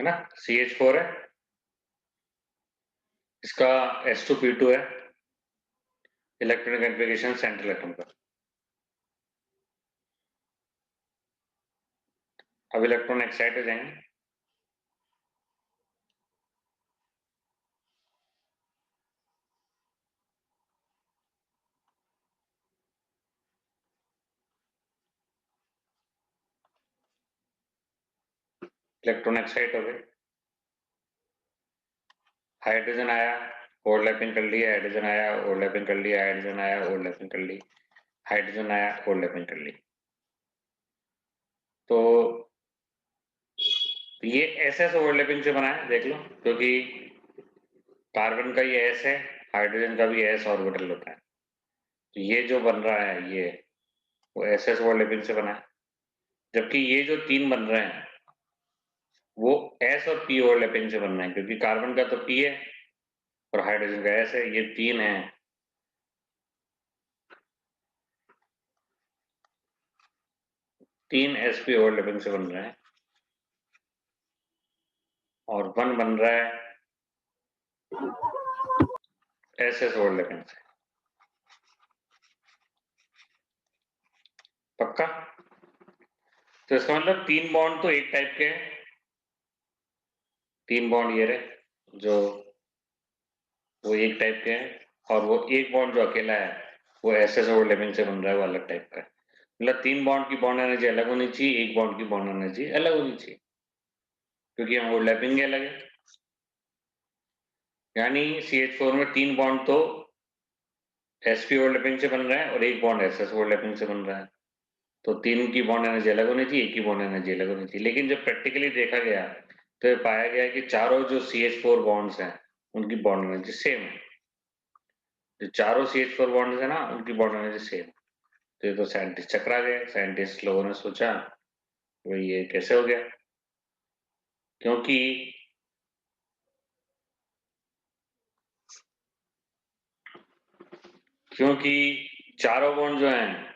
है ना, CH4 है, इसका S2P2 है, इलेक्ट्रॉनिक कॉन्फ़िगरेशन सेंट्रल एटम का। अब इलेक्ट्रॉन एक्साइट हो जाएंगे, इलेक्ट्रॉन एक्साइट हो गए, हाइड्रोजन आया, ओवरलैपिंग कर लिया, हाइड्रोजन आया, ओवरलैपिंग कर लिया, हाइड्रोजन आया, ओवरलैपिंग कर ली, हाइड्रोजन आया, ओवरलैपिंग कर ली। तो ये SS ओवरलैपिंग से बना है, देख लो, क्योंकि कार्बन का ये S है, हाइड्रोजन का भी S ऑर्बिटल होता है, तो ये जो बन रहा है ये वो SS ओवरलैपिंग से बना है। जबकि ये जो तीन बन रहे हैं वो S और P ओवरलैपिंग से बन रहे हैं, क्योंकि कार्बन का तो P है और हाइड्रोजन का S है, ये तीन है, तीन sp ओवरलैपिंग से बन रहे हैं और वन बन रहा है SS ओवरलैपिंग से। पक्का? तो इसका मतलब तीन बॉन्ड तो एक टाइप के हैं, तीन बॉन्ड ये रहे जो वो एक टाइप के हैं, और वो एक बॉन्ड जो अकेला है वो SS ओवरलैपिंग से बन रहा है, वो अलग टाइप का है। मतलब तीन बॉन्ड की बॉन्ड एनर्जी अलग होनी चाहिए, एक बॉन्ड की बॉन्ड एनर्जी अलग होनी चाहिए, क्योंकि हम ओवरलैपिंग ही अलग है। यानी CH4 में तीन बॉन्ड तो sp ओवरलैपिंग से बन रहा है और एक बॉन्ड SS ओवरलैपिंग से बन रहा है, तो तीन की बॉन्ड एनर्जी अलग होनी चाहिए, एक की बॉन्ड एनर्जी अलग होनी चाहिए। लेकिन जब प्रैक्टिकली देखा गया तो ये पाया गया कि चारों जो CH4 बॉन्ड्स हैं उनकी बॉन्ड एनर्जी सेम है, जो चारों CH4 बॉन्ड्स है ना उनकी बॉन्ड एनर्जी सेम। तो ये तो साइंटिस्ट चकरा गए, साइंटिस्ट लोगों ने सोचा भाई ये कैसे हो गया, क्योंकि क्योंकि चारों बॉन्ड जो हैं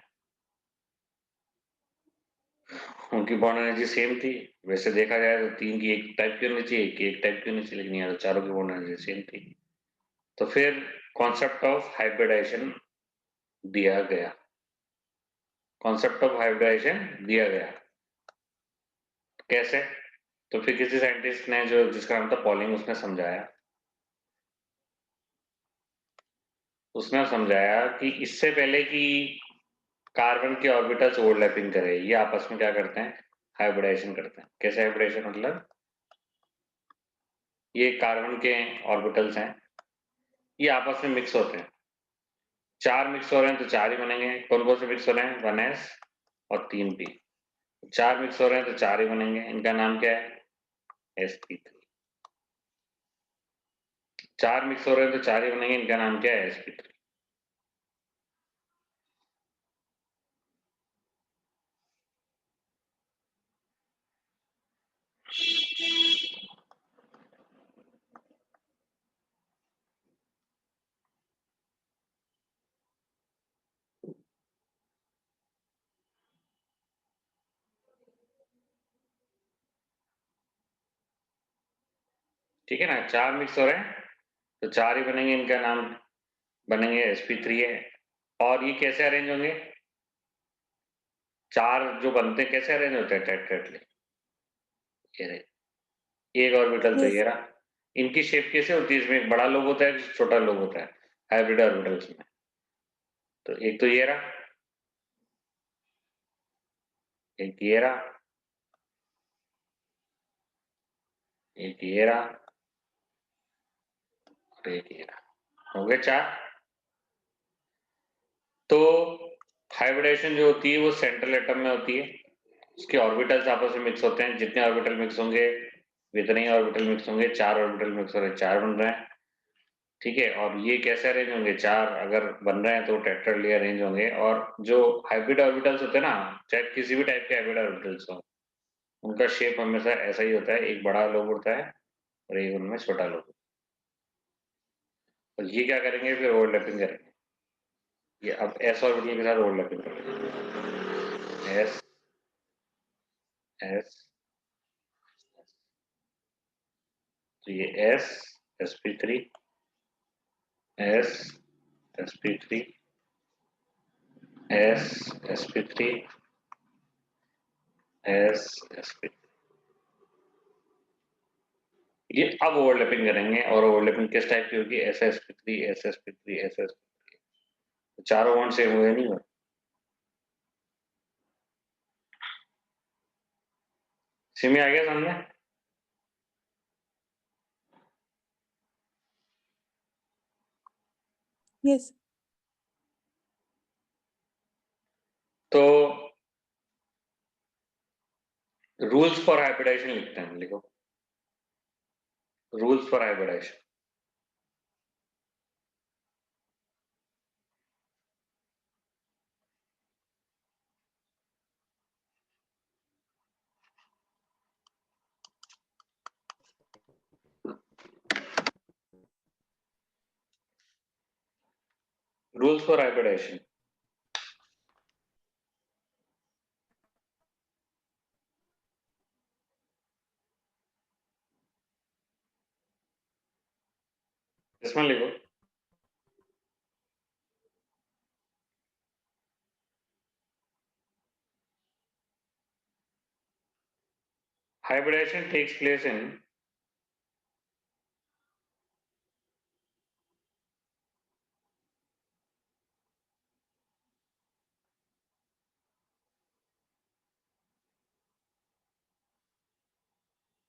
उनकी बॉन्ड एनर्जी सेम थी। वैसे देखा जाए तो तीन की एक टाइप की होनी चाहिए, एक की एक टाइप की होनी चाहिए, लेकिन यहाँ तो चारों की बॉन्ड एनर्जी सेम थी। तो फिर कॉन्सेप्ट ऑफ हाइब्रिडाइजेशन दिया गया, कॉन्सेप्ट ऑफ हाइब्रिडाइजेशन दिया गया। कैसे? तो फिर किसी साइंटिस्ट ने जो जिसका नाम था पॉलिंग, उसने समझाया, उसने समझाया कि इससे पहले कि कार्बन के ऑर्बिटल्स ओवरलैपिंग करे, ये आपस में क्या करते हैं, हाइब्रिडाइजेशन करते हैं। कैसे हाइब्रिडाइजेशन? मतलब ये कार्बन के ऑर्बिटल्स हैं, ये आपस में मिक्स होते हैं, चार मिक्स हो रहे हैं तो चार ही बनेंगे। कौन कौन से मिक्स हो रहे हैं? 1s और 3p। चार मिक्स हो रहे हैं तो चार ही बनेंगे, इनका नाम क्या है? sp3। चार मिक्स हो रहे हैं तो चार ही बनेंगे, इनका नाम क्या है? sp3। ठीक है ना, चार मिक्स हो रहे हैं तो चार ही बनेंगे, इनका नाम बनेंगे sp3 है। और ये कैसे अरेंज होंगे? चार जो बनते हैं कैसे अरेंज होते हैं? टेट्राहेड्रल। ये रहे, एक ऑर्बिटल तो यस। ये रहा। इनकी शेप कैसे होती है? इसमें एक बड़ा लोब होता है, छोटा लोब होता है, हाइब्रिड ऑर्बिटल्स में। तो एक तो ये रहा, एक ये रहा, एक ये रहा और एक ये रहा, हो गए चार। तो हाइब्रिडेशन जो होती है वो सेंट्रल एटम में होती है, उसके ऑर्बिटल्स आपस में मिक्स होते हैं, जितने ऑर्बिटल मिक्स होंगे जितने ही ऑर्बिटल मिक्स होंगे, चार ऑर्बिटल मिक्स हो रहे हैं, चार बन रहे हैं। ठीक है, और ये कैसे अरेंज होंगे? चार अगर बन रहे हैं तो टेट्राहेड्रली अरेंज होंगे। और जो हाइब्रिड ऑर्बिटल्स होते हैं ना, चाहे किसी भी टाइप के हाइब्रिड ऑर्बिटल्स हो, उनका शेप हमेशा ऐसा ही होता है, एक बड़ा लोब होता है और एक उनमें छोटा लोब। और ये क्या करेंगे फिर? ओवरलैपिंग करेंगे, ये अब एस ऑर्बिटल के साथ ओवरलैपिंग करेंगे, एस एस। तो ये s sp3 s sp3 s sp3 s sp3 ये अब ओवरलैपिंग करेंगे और ओवरलैपिंग किस टाइप की होगी ssp3 ssp3 ssp3 तो चारों बॉन्ड सेम हुए नहीं हुए सिमी आ गया सामने यस तो रूल्स फॉर हाइब्रिडाइजेशन लिखते हैं लिखो rules for hybridization rules for hybridization इसमें लिखो hybridization takes place in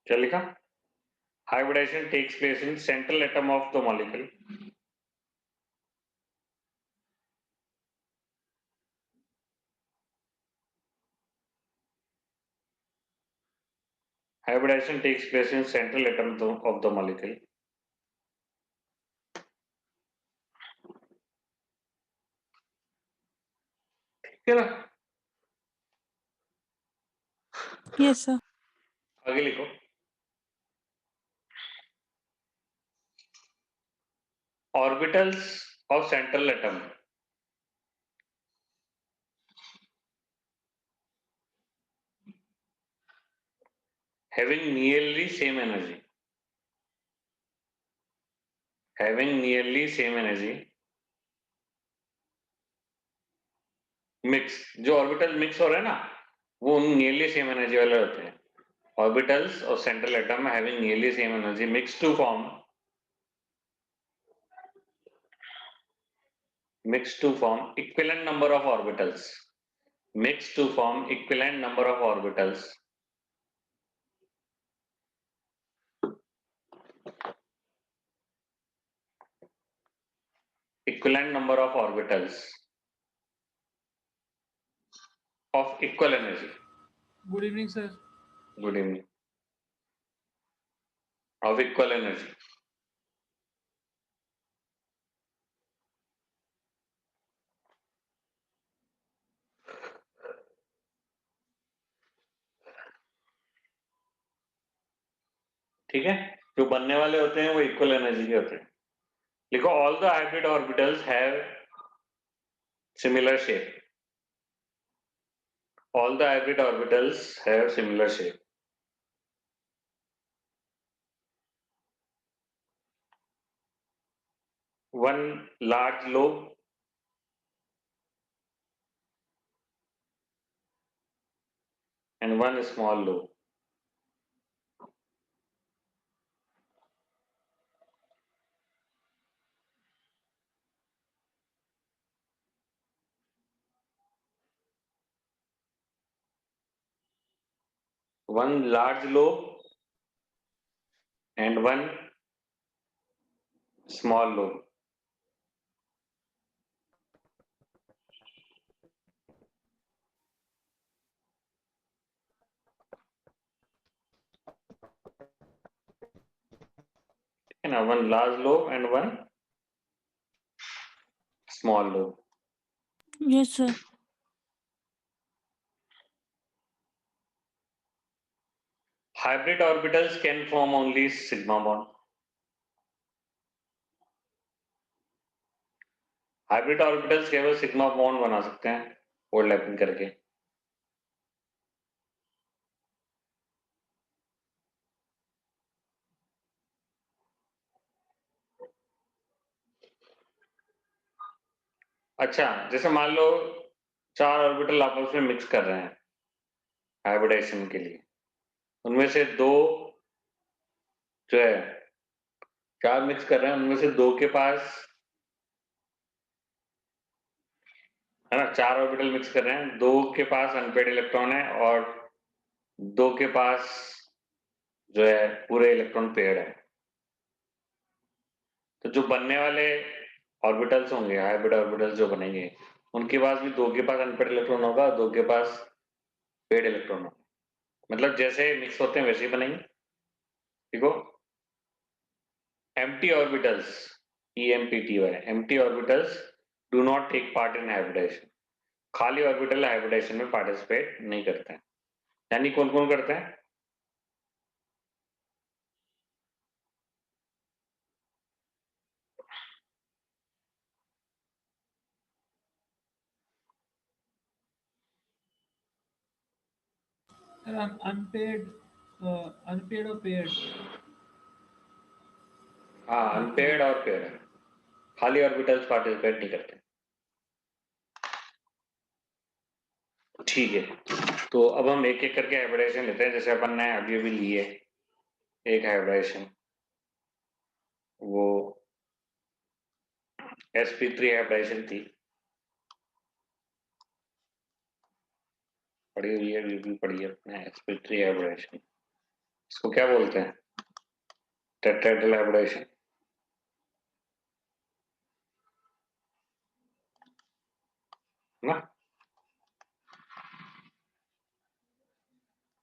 क्या लिखा hybridization takes place in central atom of the molecule hybridization takes place in central atom of the molecule ठीक है ना यस सर आगे लिखो orbitals of central atom having nearly same energy mix जो orbital mix हो रहे हैं ना वो नियरली सेम एनर्जी वाले होते हैं ऑर्बिटल्स और central atom having nearly same energy mix to form equivalent number of orbitals mix to form equivalent number of orbitals of equal energy. Good evening, sir. Good evening. Of equal energy. ठीक है जो बनने वाले होते हैं वो equal energy के होते हैं लिखो all the hybrid orbitals have similar shape all the hybrid orbitals have similar shape one large lobe and one small lobe one large lobe and one small lobe and one large lobe and one small lobe yes sir hybrid orbitals can form only sigma bond hybrid orbitals केवल sigma bond बना सकते हैं overlapping करके अच्छा, जैसे मान लो 4 orbital आपस में मिक्स कर रहे हैं हाइब्रिडाइजेशन के लिए, उनमें से 2 जो है 4 मिक्स कर रहे हैं, उनमें से 2 के पास है ना, 4 ऑर्बिटल मिक्स कर रहे हैं, 2 के पास अनपेड इलेक्ट्रॉन है और 2 के पास जो है पूरे इलेक्ट्रॉन पेयर है। तो जो बनने वाले ऑर्बिटल्स होंगे, हाइब्रिड ऑर्बिटल्स जो बनेंगे, उनके पास भी 2 के पास अनपेड इलेक्ट्रॉन होगा, 2 के पास पेड इलेक्ट्रॉन होगा। मतलब जैसे मिक्स होते हैं वैसे ही बनेंगे। देखो, empty orbitals, EMPTY, empty orbitals do not take part in hybridization. खाली ऑर्बिटल हाइब्रिडाइजेशन में पार्टिसिपेट नहीं करते हैं। यानी कौन कौन करते हैं? Unpaid, unpaid or paired? हाँ, अनपेड और पेड है, खाली ऑर्बिटल्स पार्टिसिपेट नहीं करते। ठीक है, तो अब हम एक एक करके हाइब्रिडाइजेशन लेते हैं। जैसे अपन ने अभी अभी लिए एक हाइब्रिडाइजेशन, वो sp3 हाइब्रिडाइजेशन थी, पढ़ी हुई है, अभी भी पढ़ी है अपने sp3 हाइब्रिडाइजेशन। इसको क्या बोलते हैं? टेट्राहेड्रल हाइब्रिडाइजेशन ना।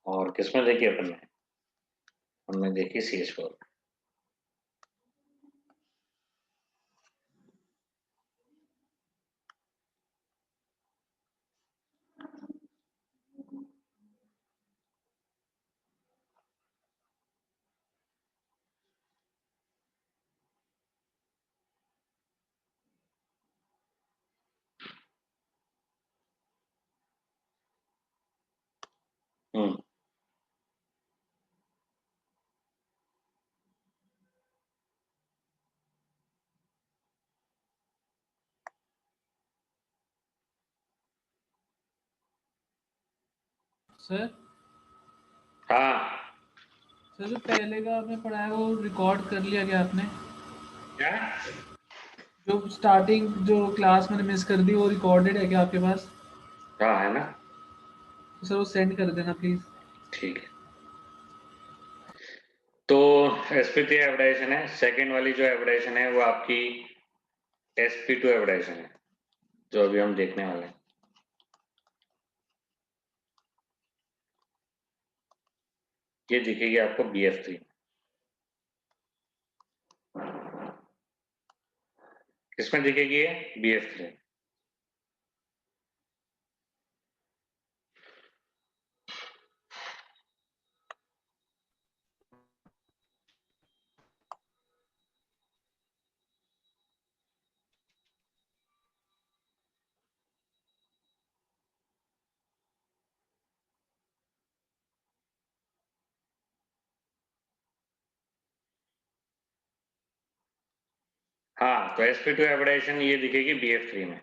और किसमें देखी अपन ने? हमने देखी CH4। हम्म, सर हाँ। सर जो पहले का आपने पढ़ाया वो रिकॉर्ड कर लिया क्या आपने? क्या? जो स्टार्टिंग जो क्लास मैंने मिस कर दी वो रिकॉर्डेड है क्या आपके पास? हाँ, है ना। तो सर वो सेंड कर देना प्लीज़। ठीक है, तो sp3 हाइब्रिडाइजेशन है। सेकेंड वाली जो हाइब्रिडाइजेशन है वो आपकी sp2 हाइब्रिडाइजेशन है, जो अभी हम देखने वाले हैं। ये दिखेगी आपको bf3। किसमें दिखेगी ये? bf3। हाँ, तो sp2 हाइब्रिडाइजेशन ये दिखेगी bf3 में।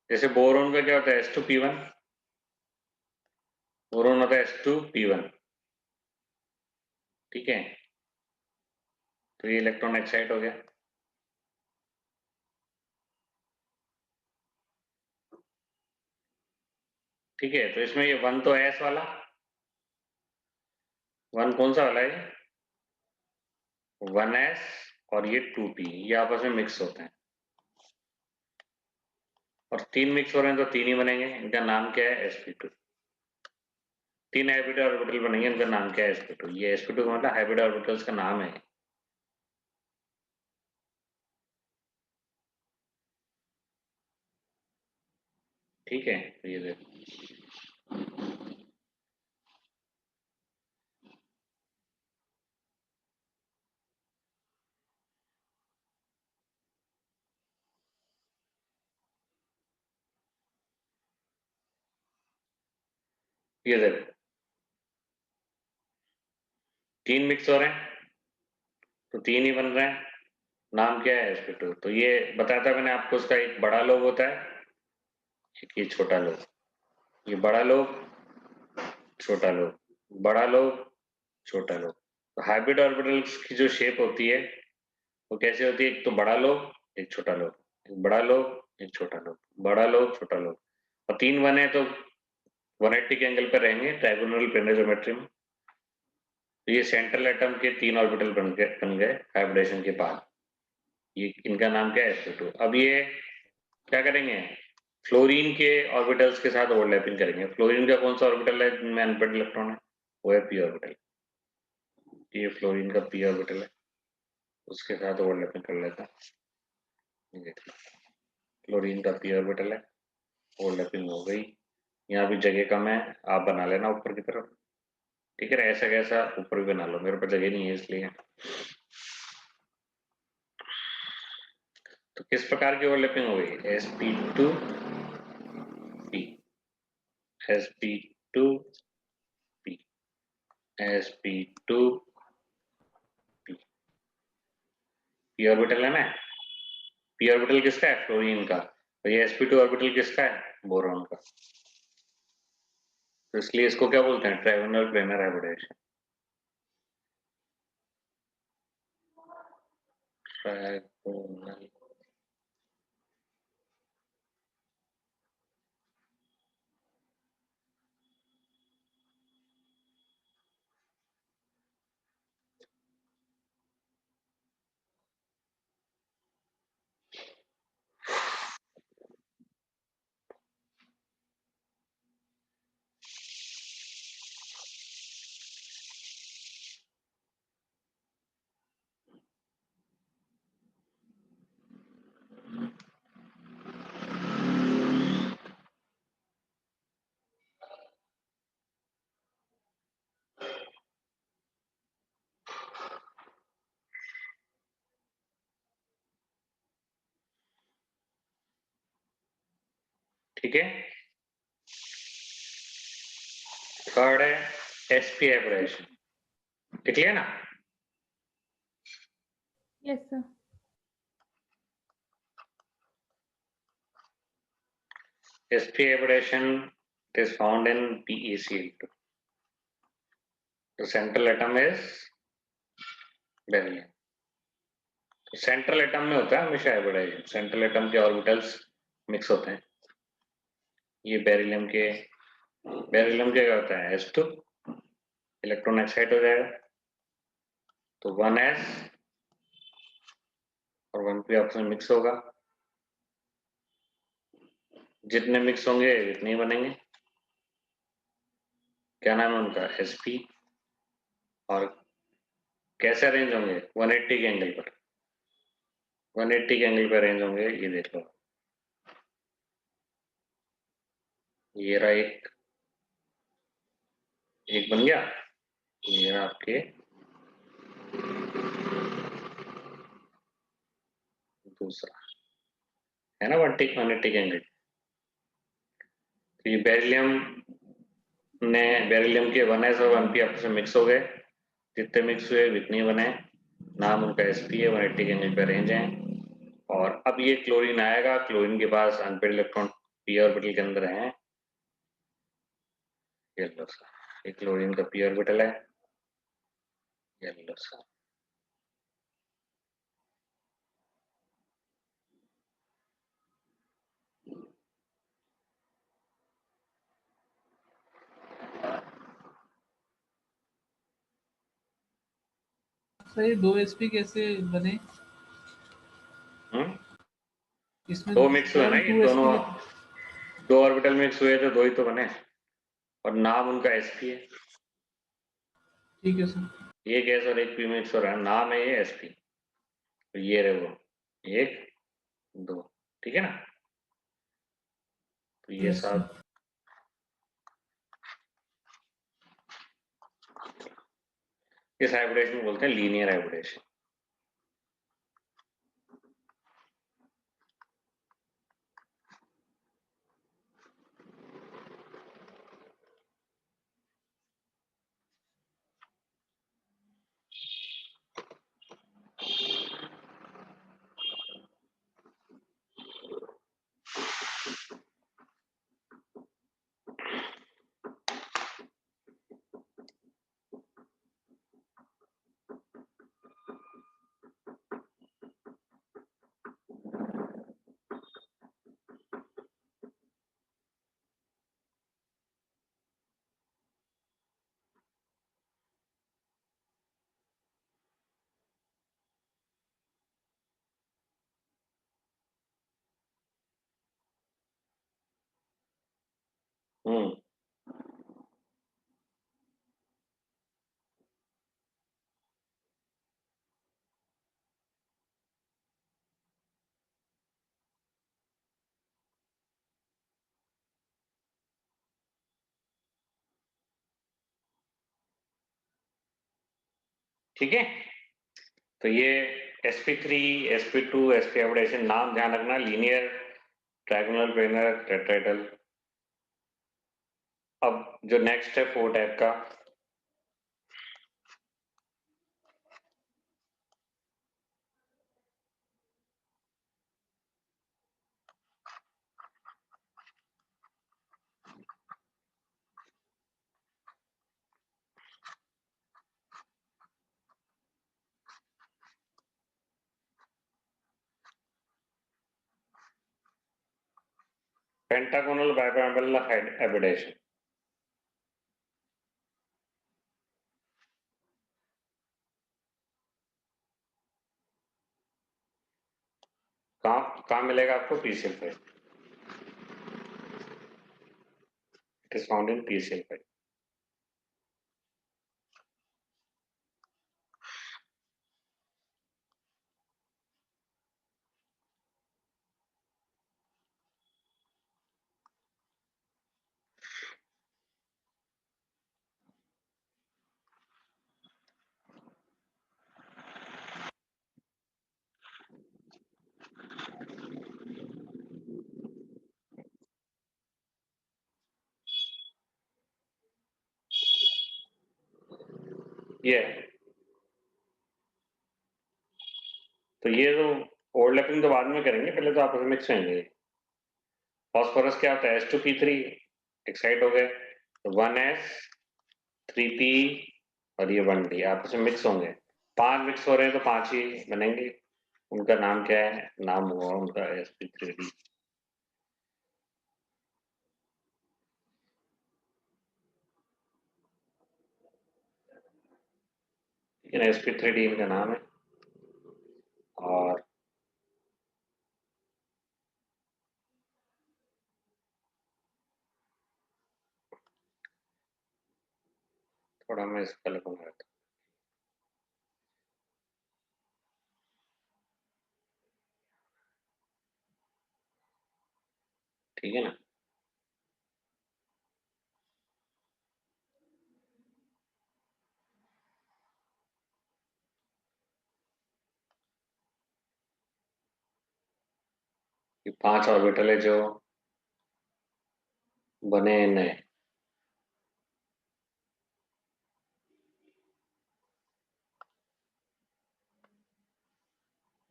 जैसे बोरोन का क्या होता है? s2p1, बोरोन होता है s2p1। ठीक है, तो ये इलेक्ट्रॉन एक्साइट हो गया। ठीक है, तो इसमें ये 1 तो है, s वाला 1 कौन सा वाला है? 1s और ये 2p, ये आपस में मिक्स होते हैं और 3 मिक्स हो रहे हैं तो 3 ही बनेंगे। इनका नाम क्या है? sp2। 3 हाइब्रिड ऑर्बिटल बनेंगे, इनका नाम क्या है? sp2। ये sp2 का मतलब हाइब्रिड ऑर्बिटल्स का नाम है। ठीक है, तो ये देखो, ये देखो 3 मिक्स हो रहे हैं तो 3 ही बन रहे हैं। नाम क्या है sp2? तो ये बताया था मैंने आपको, उसका एक बड़ा लोब होता है, एक ये छोटा लोब, ये बड़ा लोब, छोटा लोब, बड़ा लोब, छोटा लोब। तो हाइब्रिड ऑर्बिटल्स की जो शेप होती है वो कैसे होती है? एक तो बड़ा लोब, एक छोटा लोब, एक बड़ा लोब, एक छोटा लोब, बड़ा लोब, छोटा लोब, और 3 बने तो 180 के एंगल पर रहेंगे ट्राइगोनल प्लेनर ज्योमेट्री में। तो ये सेंट्रल एटम के 3 ऑर्बिटल बन गए हाइब्रिडेशन के बाद। ये इनका नाम क्या है? sp2। अब ये क्या करेंगे? फ्लोरीन के ऑर्बिटल्स के साथ ओवरलैपिंग करेंगे। फ्लोरीन का कौन सा ऑर्बिटल है जिनमें अनपेयर्ड इलेक्ट्रॉन है? वो है p ऑर्बिटल। ये फ्लोरीन का p ऑर्बिटल है, उसके साथ ओवरलैपिंग कर लेता है। देखिए फ्लोरीन का p ऑर्बिटल है, ओवरलैपिंग हो गई। यहाँ भी जगह कम है, आप बना लेना ऊपर की तरफ, ठीक है? ऐसा कैसा ऊपर भी बना लो, मेरे पास जगह नहीं है इसलिए। तो किस प्रकार की ओवरलैपिंग हो गई? sp2 p, sp2 p, sp2 p, p orbital है ना? p ऑर्बिटल किसका है? फ्लोरीन का। तो ये sp2 ऑर्बिटल किसका है? बोरॉन का। तो इसलिए इसको क्या बोलते हैं? Trigonal planar hybridisation. ट्राइगोनल, ठीक है। थर्ड है sp हाइब्रिडेशन, ठीक है ना? Yes, sir. sp hybridation is found in PeCl2. The central atom is beryllium। तो सेंट्रल एटम में होता है हमेशा हाइब्रिडाइजेशन, सेंट्रल एटम के ऑर्बिटल्स मिक्स होते हैं। ये बेरिलियम के क्या होता है? s2, इलेक्ट्रॉन एक्साइट हो जाएगा तो 1s और 1p आपस में मिक्स होगा। जितने मिक्स होंगे उतने ही बनेंगे। क्या नाम है उनका? sp। और कैसे अरेंज होंगे? 180 के एंगल पर, 180 के एंगल पर अरेंज होंगे। ये देख लो, ये रहा एक बन गया, ये रहा आपके दूसरा, है ना? 180 के एंगल। तो ये बेरिलियम के 1s और 1p आपस में मिक्स हो गए। जितने मिक्स हुए उतने बने। नाम उनका sp है, 180 के एंगल पे अरेंज है। और अब ये क्लोरीन आएगा, क्लोरीन के पास अनपेयर्ड इलेक्ट्रॉन p ऑर्बिटल के अंदर है। ये लो सा, ये क्लोरीन का p ऑर्बिटल है, ये लो सा। सर ये 2sp कैसे बने? इसमें दो मिक्स हुए ना, टोटल ये 2sp दोनों के। दो ऑर्बिटल मिक्स हुए तो दो ही तो बने, और नाम उनका sp है। ठीक है सर। एक s और एक p मिक्स हो रहा है, नाम है ये sp। तो ये रहे वो, एक, दो, ठीक है ना? तो ये यस सब सर। इस हाइब्रिडेशन बोलते हैं लीनियर हाइब्रिडेशन। हम्म, ठीक है। तो ये sp3, sp2, sp हाइब्रिडाइजेशन नाम ध्यान रखना, लीनियर, ट्रायगोनल, प्लेनर, टेट्राहेड्रल। अब जो नेक्स्ट है 4 टाइप का, पेंटागोनल बाइपिरामिडल हाइब्रिडाइजेशन। कहाँ मिलेगा आपको? पीसीएल पे, it is found in PCL पे। ये तो ये तो ओवरलैपिंग तो बाद में करेंगे, पहले तो आपस में मिक्स होंगे। फॉस्फोरस क्या होता है? H2P3, एक्साइड हो गए तो 1s 3p और ये 1d आपस में मिक्स होंगे। 5 मिक्स हो रहे हैं तो 5 ही बनेंगे। उनका नाम क्या है? नाम हुआ उनका sp3d। लेकिन sp3d इनका नाम है। और थोड़ा मैं इसका लिखूंगा, ठीक है ना। ये 5 ऑर्बिटल है जो बने हैं नए।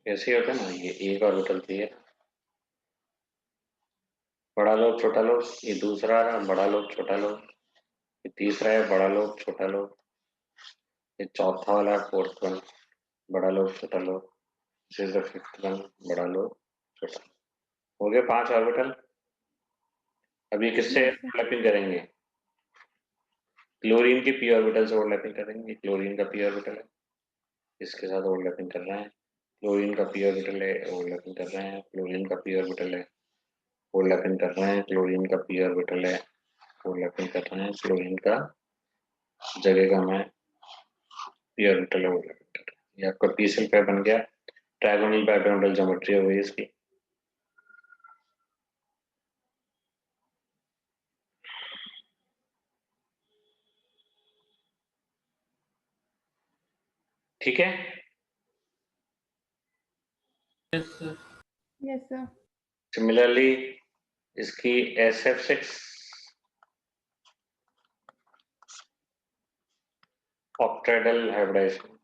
ऐसे ही होता है ना, ये एक ऑर्बिटल थी है, बड़ा लोग छोटा लोग, ये दूसरा रहा, बड़ा लोग छोटा लोग, ये तीसरा है, बड़ा लोग छोटा लोग, ये चौथा वाला फोर्थ वन, बड़ा लोग छोटा लोग, this is the fifth one, बड़ा लोग छोटा। हो गए 5 ऑर्बिटल। अब ये किससे Yes, sir. ओवरलैपिंग करेंगे? क्लोरीन के पी ऑर्बिटल से ओवरलैपिंग करेंगे। क्लोरीन का पी ऑर्बिटल है, इसके साथ ओवरलैपिंग कर रहे हैं। क्लोरीन का पी ऑर्बिटल है, ओवरलैपिंग कर रहे हैं। क्लोरीन का पी ऑर्बिटल है, ओवरलैपिंग कर रहे हैं। क्लोरीन का पी ऑर्बिटल है, ओवरलैपिंग कर रहे हैं। क्लोरीन का जगह का मैं पी ऑर्बिटल है, ओवरलैपिंग कर रहे हैं। ये आपका पीसीएल पे बन गया। ट्रायगोनल बाइपिरामिडल ज्योमेट्री हो गई इसकी। ठीक है। Yes, sir. Yes, sir. Similarly इसकी SF6 ऑक्टेडल हाइब्रिडाइजेशन।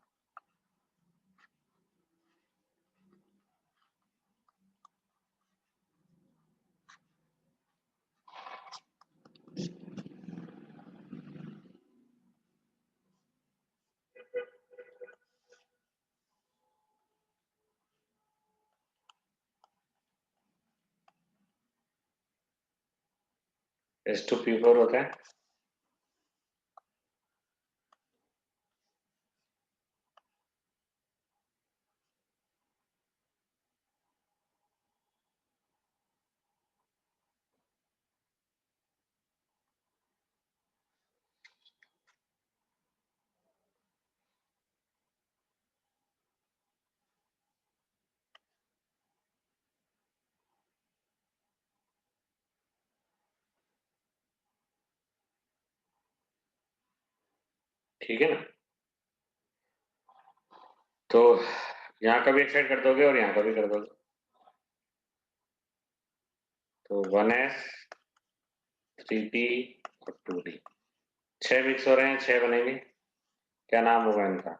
H2P4 होता है। ठीक है ना। तो यहाँ का भी एक साइड कर दोगे और यहाँ का भी कर दोगे, तो 1s 3p और 2d, 6 मिक्स हो रहे हैं, 6 बनेंगे। क्या नाम होगा इनका?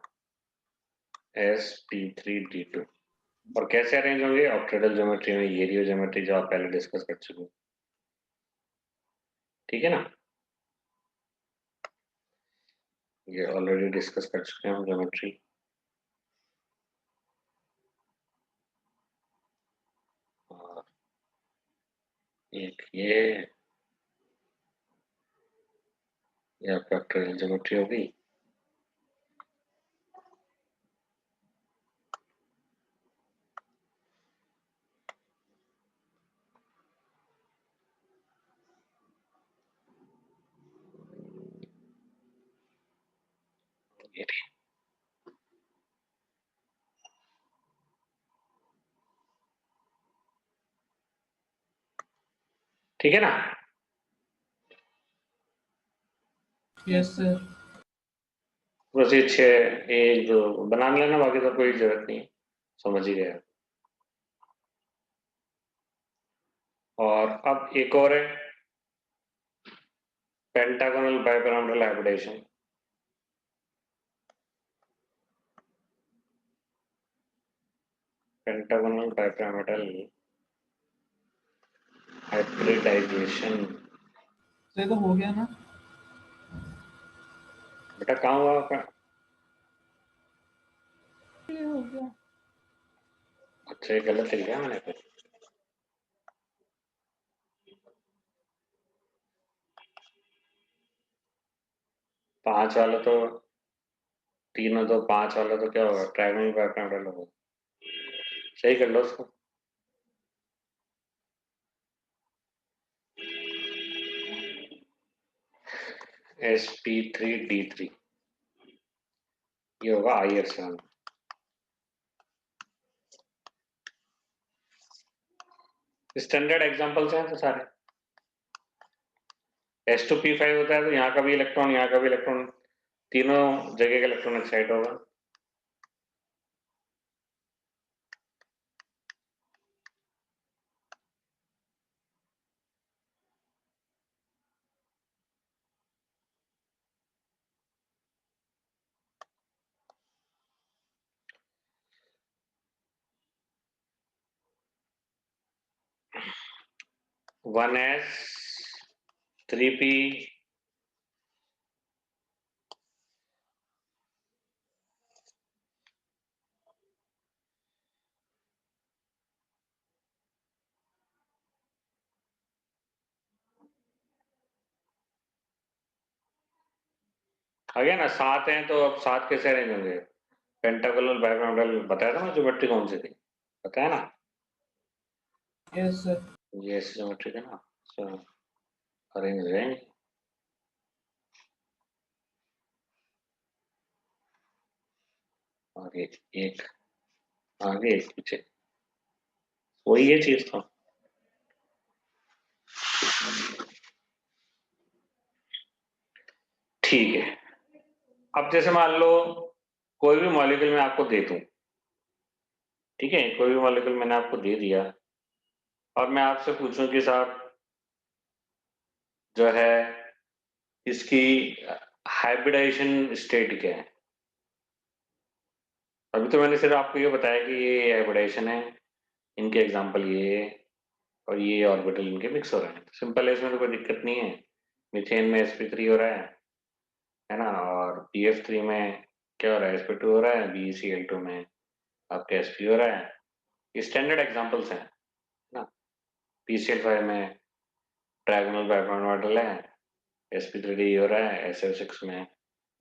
sp3d2। और कैसे अरेंज होंगे? ऑक्टेडल ज्योमेट्री में, ये रियो ज्योमेट्री जो आप पहले डिस्कस कर चुके हो, ठीक है ना। ये ऑलरेडी डिस्कस कर चुके हैं हम ज्योमेट्री। और एक ये आपका ऑक्टेडल ज्योमेट्री होगी। ये ठीक है ना। Yes sir. बस ये 6 एक दो बना लेना, बाकी तो कोई जरूरत नहीं है, समझ ही गया। और अब एक और है, pentagonal bipyramidal hybridization. Pentagonal bipyramidal hybridization. ये तो हो गया ना। बेटा कहाँ हुआ आपका? ये हो गया। अच्छा, ये गलत लिख दिया मैंने फिर। पांच वाला तो, 3 और 2 5 वाला तो क्या होगा? ट्रायंगल बाइपिरामिडल होगा। सही कर लो उसको। sp3d3, ये होगा IS1। स्टैंडर्ड एग्जांपल्स हैं तो सारे। s2p5 होता है तो यहाँ का भी इलेक्ट्रॉन, यहाँ का भी इलेक्ट्रॉन, तीनों जगह का इलेक्ट्रॉन एक्साइट होगा। वन एस 3p आ गया ना। 7 हैं तो अब 7 कैसे अरेंज होंगे? पेंटागोनल बाइपिरामिडल बताया था ना, ज्योमेट्री कौन सी थी, बताया ना। Yes sir. ये ज्योमेट्री है ना, अरेंज हो जाएंगे। आगे एक, आगे एक पीछे, वही ये चीज था। ठीक है। अब जैसे मान लो कोई भी मॉलिक्यूल मैं आपको दे दूं, ठीक है, कोई भी मॉलिक्यूल मैंने आपको दे दिया और मैं आपसे पूछूं कि साहब जो है इसकी हाइब्रिडाइजेशन स्टेट क्या है। अभी तो मैंने सिर्फ आपको ये बताया कि ये हाइब्रिडाइजेशन है, इनके एग्जांपल ये है, और ये ऑर्बिटल इनके मिक्स हो रहे हैं। सिंपल है, इसमें तो कोई दिक्कत नहीं है। मीथेन में sp3 हो रहा है ना, और pf3 में क्या हो रहा है? sp2 हो रहा है, BeCl2 में आपका sp हो रहा है। ये स्टैंडर्ड एग्जांपल्स हैं ना। PCl5 में ट्रायंगल बाइपिरामिडल है, sp3d हो रहा है, SF6 में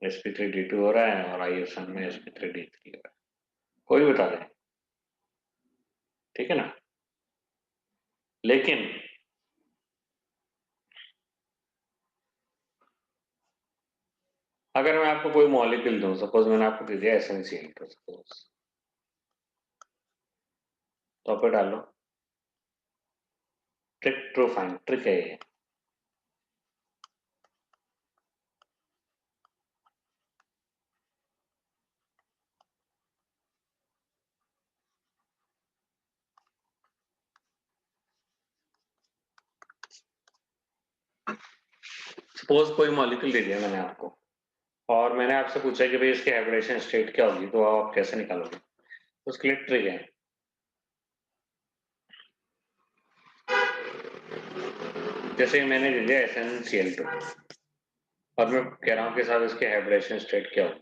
sp3d2 हो रहा है, और IS1 में sp3d3 हो रहा है। कोई बता दे, ठीक है ना। लेकिन अगर मैं आपको कोई मॉलिक्यूल दूं, सपोज मैंने आपको दे दिया SnCl2, सपोज, तो पे डालो। ट्रिक ट्रू फाइन ट्रिक है ये। सपोज कोई मॉलिक्यूल दे दिया मैंने आपको और मैंने आपसे पूछा कि भाई इसकी हाइब्रिडेशन स्टेट क्या होगी, तो आप कैसे निकालोगे? उसके लिए ट्रिक है। जैसे मैंने दे दिया SnCl2 और मैं कह रहा हूँ कि साहब इसकी हाइब्रिडेशन स्टेट क्या होगी,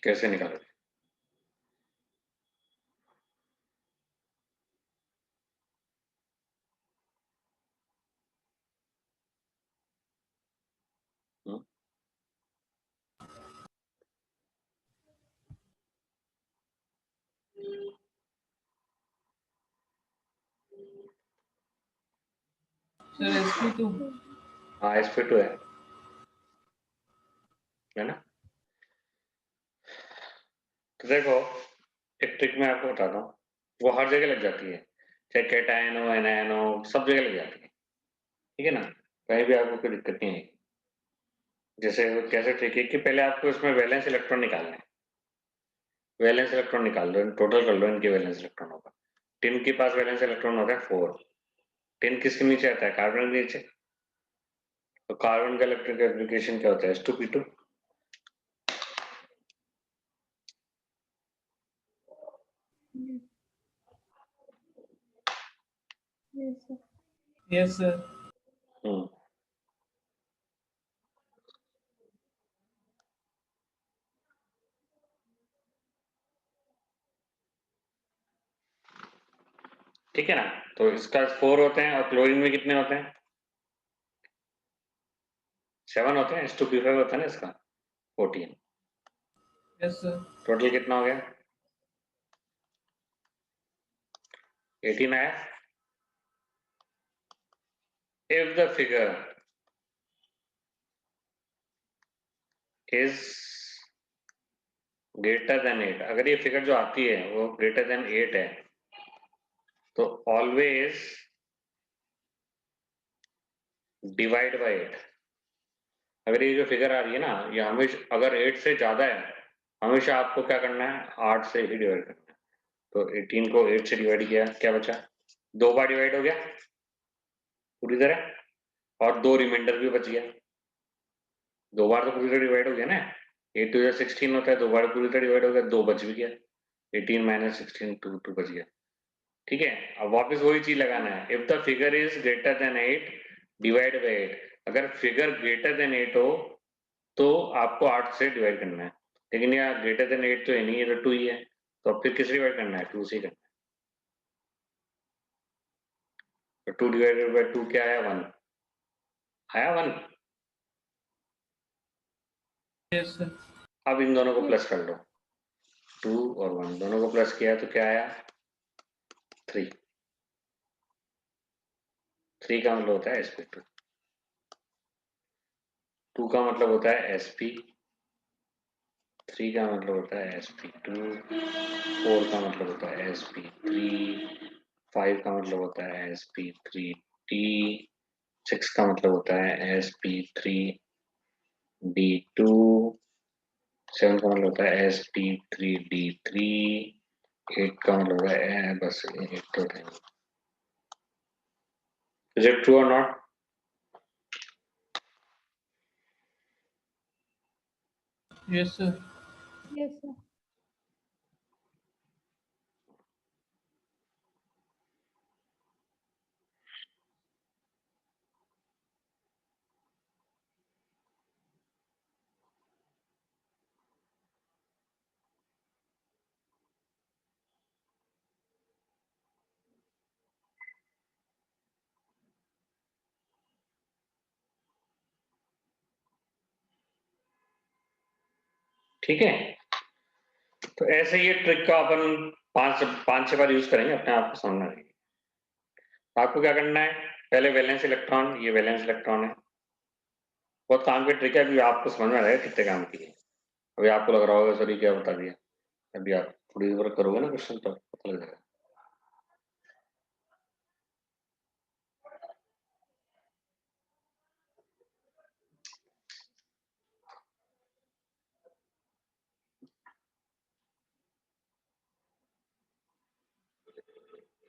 कैसे निकालोगे? सर sp2 हाँ sp2 है ना? तो देखो एक ट्रिक मैं आपको बताता हूँ, वो हर जगह लग जाती है, चाहे कैटायन हो एनायन हो, सब जगह लग जाती है, ठीक है ना? कहीं भी आपको कोई दिक्कत नहीं है। जैसे कैसे ट्रिक है कि पहले आपको इसमें वैलेंस इलेक्ट्रॉन निकालना है, वैलेंस इलेक्ट्रॉन निकाल लो, टोटल कर लो इनके वैलेंस इलेक्ट्रॉन होगा। टिन के पास वैलेंस इलेक्ट्रॉन होता है 4। टिन किसके नीचे आता है? कार्बन के नीचे। तो कार्बन का इलेक्ट्रिक एप्लीकेशन क्या होता है? S2P2। Yes, sir. yes sir ठीक है ना? तो इसका 4 होते हैं और क्लोरीन में कितने होते हैं? 7 होते हैं। S2P5 होता है ना इसका 14। yes sir टोटल कितना हो गया? 18 आया। If the figure is greater than 8, अगर ये फिगर जो आती है वो greater than 8 है, तो always divide by 8। अगर ये जो फिगर आ रही है ना, ये हमेशा अगर 8 से ज्यादा है, हमेशा आपको क्या करना है? 8 से ही डिवाइड करना है। तो 18 को 8 से डिवाइड किया, क्या बचा? 2 बार डिवाइड हो गया पूरी तरह, और 2 रिमाइंडर भी बच गया। 2 बार तो पूरी तरह डिवाइड हो गया ना। 8 टू 16 होता है, 2 बार पूरी तरह डिवाइड हो गया, 2 बच भी गया। 18 माइनस 16 2 बच गया। ठीक है, अब वापस वही चीज लगाना है। If the figure is greater than 8 divide by 8। अगर फिगर ग्रेटर देन 8 हो तो आपको 8 से डिवाइड करना है, लेकिन यहाँ ग्रेटर देन 8 तो है नहीं, ये तो 2 ही है, तो अब फिर किस डिवाइड करना है? 2 से करना है। तो 2 डिवाइडेड बाई 2 क्या आया? 1 आया। 1। yes sir अब इन दोनों को प्लस कर लो, 2 और 1 दोनों को प्लस किया तो क्या आया? 3। 3 का मतलब होता है sp2, 2 का मतलब होता है sp, 3 का मतलब होता है sp2, 4 का मतलब होता है sp3, 5 का मतलब होता है sp3d, 6 का मतलब होता है sp3d2, 7 का मतलब होता है sp3d3, 8 का मतलब होता है बस 8 तो है। इज इट ट्रू और not? yes sir Yes, sir. ठीक है, तो ऐसे ये ट्रिक का अपन 5-6 बार यूज करेंगे, अपने आप को समझ में आएगी। आपको क्या करना है? पहले वैलेंस इलेक्ट्रॉन, ये वैलेंस इलेक्ट्रॉन है, बहुत काम की ट्रिक है, अभी आपको समझ में आएगा कितने काम की है। अभी आपको लग रहा होगा सर ये क्या बता दिया, अभी आप थोड़ी देर करोगे ना क्वेश्चन तो पता लग जाएगा।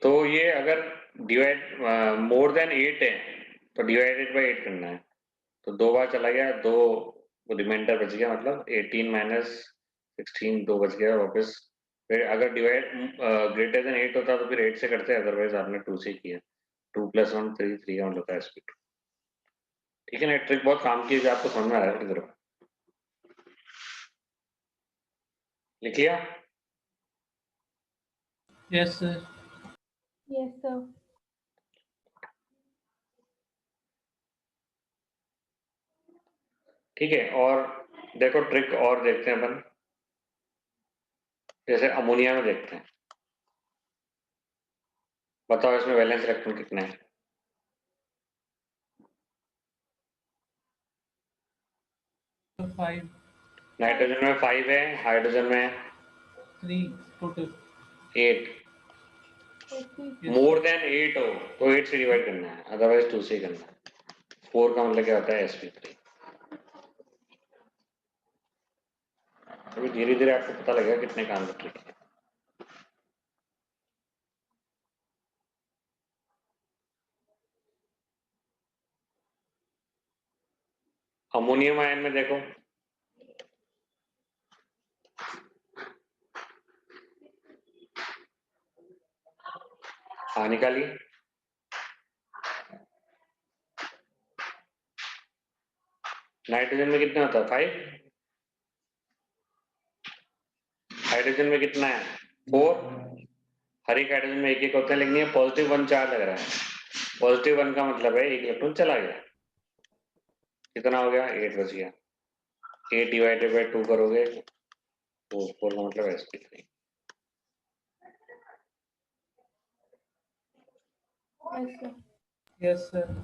तो ये अगर डिवाइड मोर देन 8 है तो डिवाइडेड बाय 8 करना है, तो 2 बार चला गया, 2 रिमाइंडर बच गया, मतलब 18 माइनस 16 2 बच गया वापस। फिर अगर डिवाइड ग्रेटर देन 8 होता तो फिर 8 से करते, अदरवाइज आपने 2 से किया। 2 + 1 3 3 का मतलब SP2। ठीक है ना, ट्रिक बहुत काम की है, जो आपको समझ में आ रहा है किधर। लिख लिया? Yes sir. Yes, sir. ठीक है, और देखो ट्रिक और देखते हैं अपन, जैसे अमोनिया में देखते हैं। बताओ इसमें वैलेंस इलेक्ट्रॉन कितने हैं? 5 नाइट्रोजन में 5 है, हाइड्रोजन में 3 टोटल। 8। SP. मोर देन 8 हो तो 8 से डिवाइड करना है, अदरवाइज 2 से ही करना है। 4 का मतलब क्या होता है? SP3। अभी धीरे धीरे आपको पता लगेगा कितने काम का ट्रिक है। अमोनियम आयन में देखो, हाँ निकालिए। नाइट्रोजन में कितना होता है? 5। हाइड्रोजन में कितना है? 4। हर एक हाइड्रोजन में एक एक होता है, लेकिन ये +1 चार्ज लग रहा है। +1 का मतलब है एक इलेक्ट्रॉन चला गया। कितना हो गया? 8 बच गया। 8 डिवाइडेड बाय 2 करोगे तो 4 का मतलब SP3। Yes, sir. Yes sir.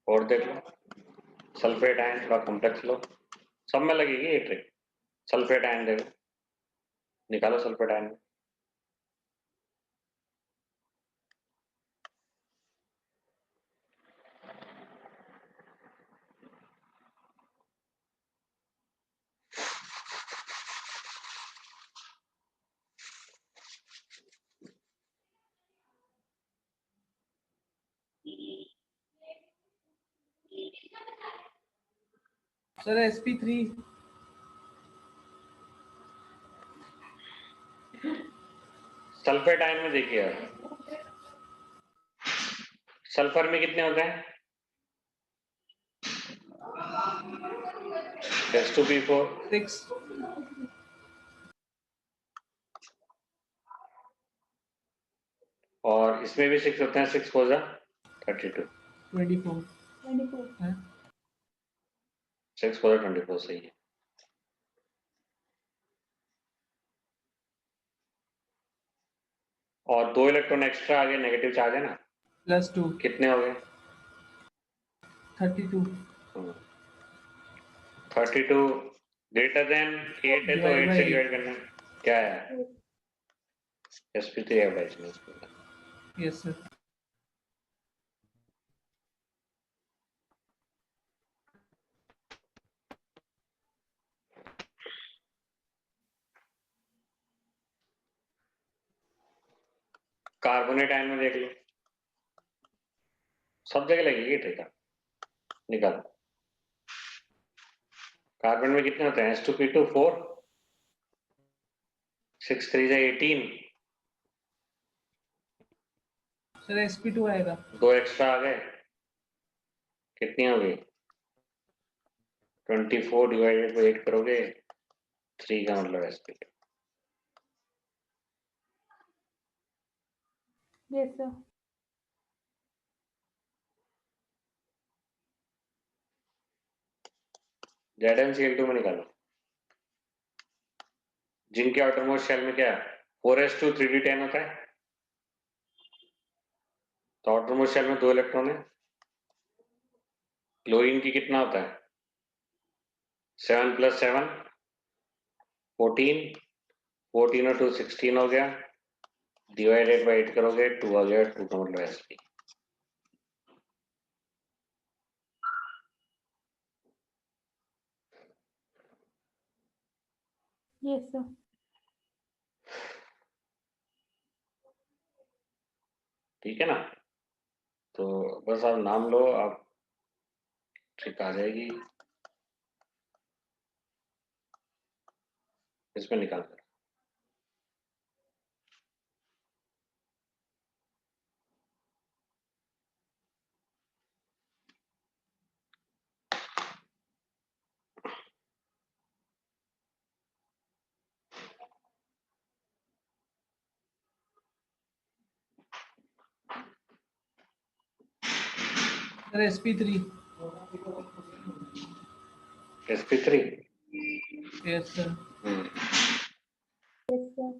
और देख लो, सल्फेट आयन थोड़ा कॉम्प्लेक्स लो, सब में लगेगी ये ट्रिक। सल्फेट आयन देखो, निकालो sulphate ion. Sir SP3। Sulphate ion में देखिए यार, सल्फर में कितने होते हैं? S2P4। 6 और इसमें भी 6 होते हैं, 6 4 जा 32। 24 24. है। 6 4 जा 24 सही है। और 2 इलेक्ट्रॉन एक्स्ट्रा आगे नेगेटिव चार्ज है ना, +2 कितने हो गए? 32 32 ग्रेटर देन 8 है तो डिवाइड 8 बाय से 8। डिवाइड करना है। क्या है? SP3 एवरेज में इसके अंदर। Yes sir. कार्बोनेट आयन में देख लो, सब जगह लगेगी ट्रिक। निकालो, कार्बन में कितने होते हैं? S2P2 4, 6 3 जा 18, सर SP2 आएगा। 2 एक्स्ट्रा आ गए, कितनी हो गई? 24 डिवाइडेड बाई 8 करोगे, 3 का मतलब SP2। Yes, sir. ZnCl2 में निकालो, जिनके आउटरमोस्ट शेल में क्या है? 4s2 3d10 होता है, तो आउटरमोस्ट शेल में 2 इलेक्ट्रॉन है। क्लोरीन की कितना होता है? 7 + 7 14, 14 और 2 16 हो गया, डिवाइडेड बाई 8 करोगे 2 आ गया, 2 का मतलब sp। Yes, sir. ठीक है ना? तो बस आप नाम लो, आप ट्रिक आ जाएगी इसमें निकाल कर। Sir sp3। sp3। Yes sir. Yes, sir.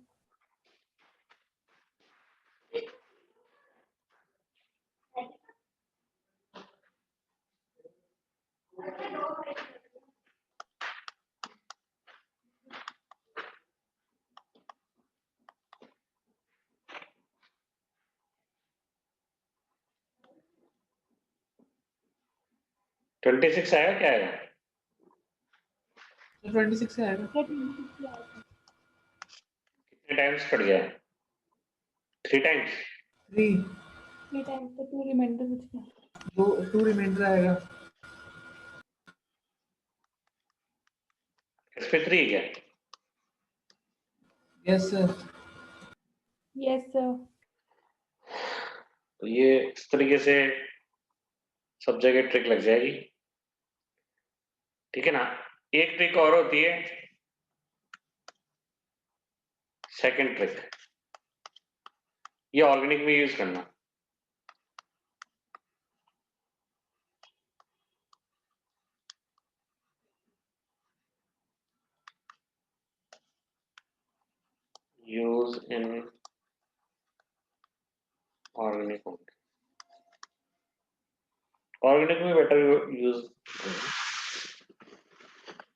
Twenty six आएगा, क्या आएगा? सर 26 से आएगा। Sir, 26 आया था। कितने टाइम्स कट गया? 3 टाइम्स। 3 3 times तो 2 रिमाइंडर बच गया। 2 रिमाइंडर आएगा। sp3 क्या? Yes sir. Yes, sir. तो ये इस तरीके से सब जगह ट्रिक लग जाएगी, ठीक है ना? एक ट्रिक और होती है, सेकंड ट्रिक, ये ऑर्गेनिक में यूज करना। Use in organic only. Organic में बेटर यूज,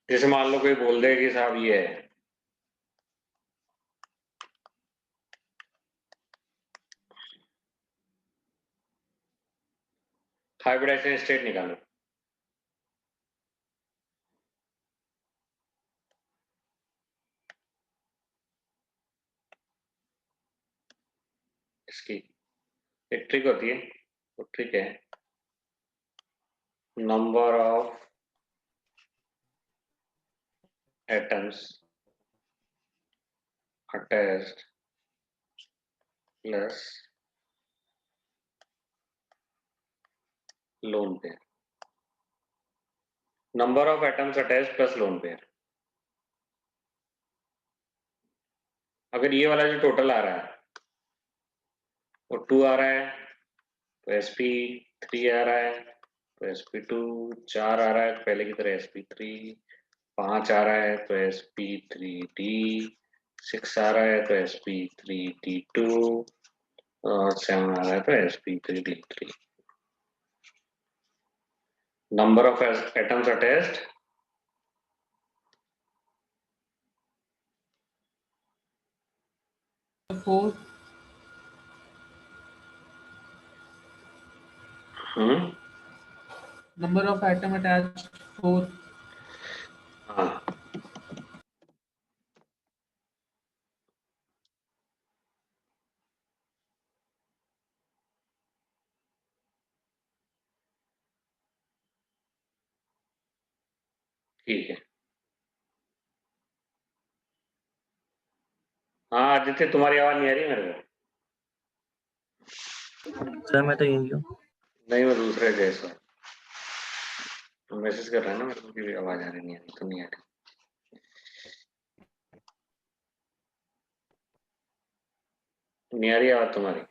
जैसे मान लो कोई बोल दे कि साहब ये है, हाइब्रिडाइजेशन स्टेट निकालो। इसकी एक ट्रिक होती है, वो ट्रिक है number of atoms attached plus lone pair. Number of atoms attached plus lone pair. अगर ये वाला जो टोटल आ रहा है वो 2 आ रहा है तो sp3 आ रहा है, तो sp2 4 आ रहा है पहले की तरह sp3, 5 आ रहा है तो sp3d, 6 आ रहा है तो sp3d2 और 7 आ रहा है तो sp3d3। Number of atoms attached 4। Number of atom attached 4। हाँ, ठीक है। हाँ आदित्य, तुम्हारी आवाज नहीं आ रही मेरे को। सर मैं तो यही हूँ। नहीं, वो दूसरे जैसा तो मैसेज कर रहा है ना मेरे को कि आवाज आ रही नहीं आ रही, तो नहीं आ रही। नहीं आ रही आवाज तुम्हारी,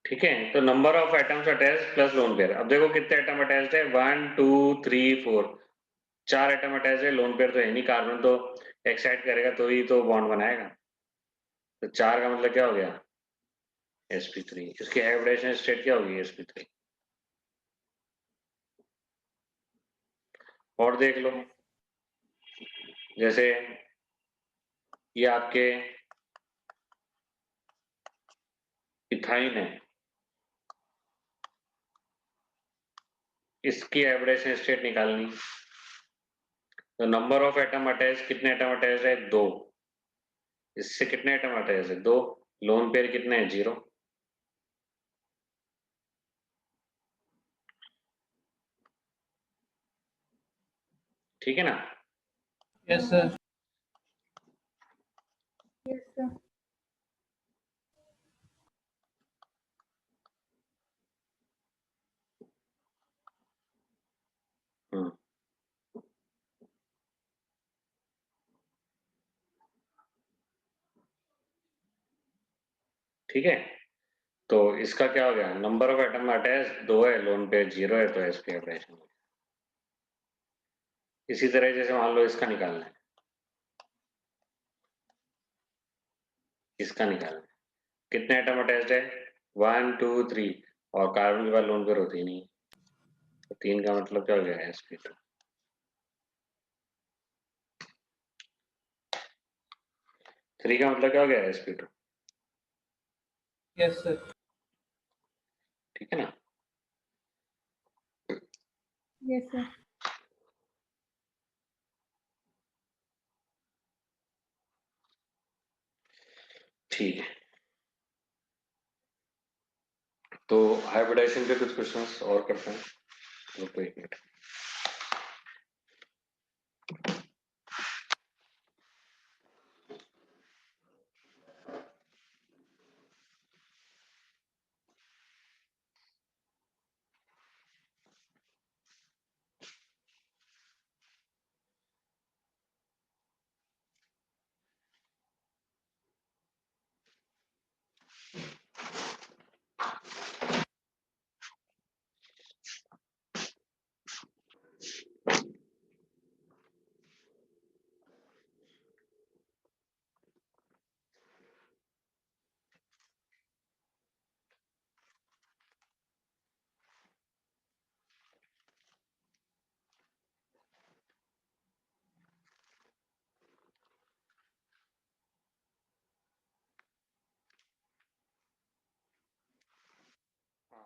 ठीक है? तो number of atoms attached plus lone pair. अब देखो कितने एटम अटैच्ड है, 1 2 3 4, 4 एटम अटैच्ड है। लोन पेयर तो है नहीं, कार्बन तो एक्साइड करेगा तो ही तो बॉन्ड बनाएगा। तो 4 का मतलब क्या हो गया? sp3। इसकी हाइब्रिडाइजेशन स्टेट क्या होगी? sp3। और देख लो, जैसे ये आपके इथाइन है, इसकी हाइब्रिडाइजेशन स्टेट निकालनी। तो नंबर ऑफ एटम अटैच, कितने एटम अटैच है? 2। इससे कितने एटम अटैच है? 2। लोन पेयर कितने हैं? 0। ठीक है ना? Yes sir. Yes, sir. हम्म, ठीक है। तो इसका क्या हो गया? नंबर ऑफ एटम अटैच 2 है, लोन पेयर 0 है, तो एसपी ऑपरेशन। इसी तरह जैसे मान लो इसका निकालना है, इसका निकालना है, कितने एटम अटैच्ड है? 1 2 3, और कार्बन के बाद लोन पेयर होती ही नहीं, तो 3 का मतलब क्या हो गया? sp2। 3 का मतलब क्या हो गया? sp2। Yes sir. ठीक है ना? Yes, sir. ठीक है, तो हाइब्रिडाइजेशन पे कुछ क्वेश्चंस और करते हैं। रुको 1 मिनट।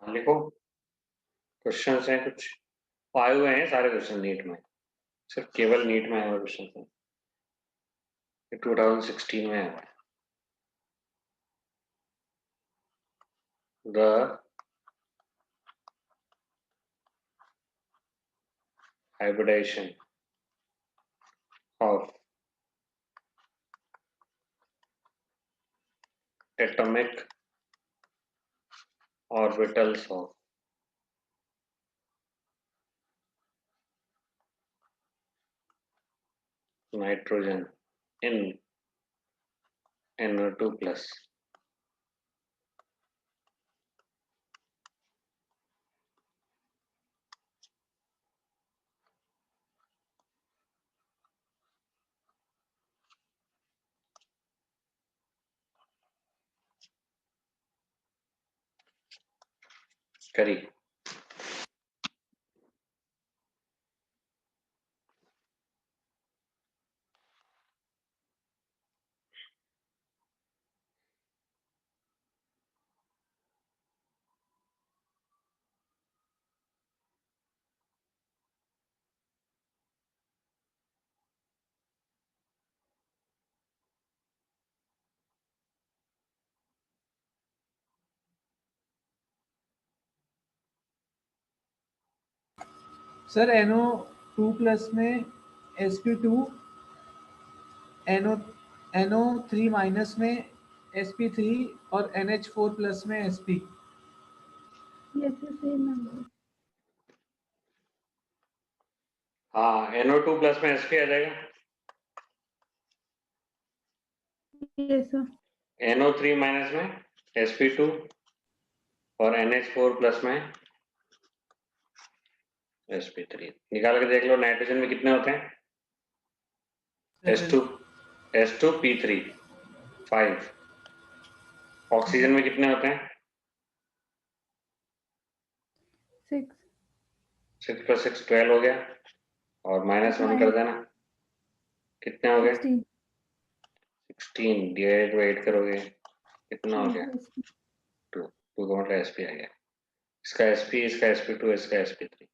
लिखो, क्वेश्चंस हैं कुछ आए हुए हैं, सारे क्वेश्चन नीट में, सिर्फ केवल नीट में आए हुए क्वेश्चन हैं, 2016 में आया है। The hybridization of atomic orbitals of nitrogen in NO2 plus करी। सर NO2+ में sp2, NO3- में sp3 और NH4+ में sp। Yes, sir. Same number. हाँ, NO2 प्लस में sp आ जाएगा, Yes, sir. NO3- में sp2 और NH4 प्लस में sp3। निकाल के देख लो, नाइट्रोजन में कितने होते हैं? S2P3 5। ऑक्सीजन में कितने होते हैं? 6. 6 + 6 12 हो गया, और -1 कर देना, कितने हो गए? 16. 16 डिवाइडेड बाई 8 करोगे, कितना हो गया? Yes. 2। 2 का मतलब sp आ गया, इसका sp, इसका sp2, इसका sp3।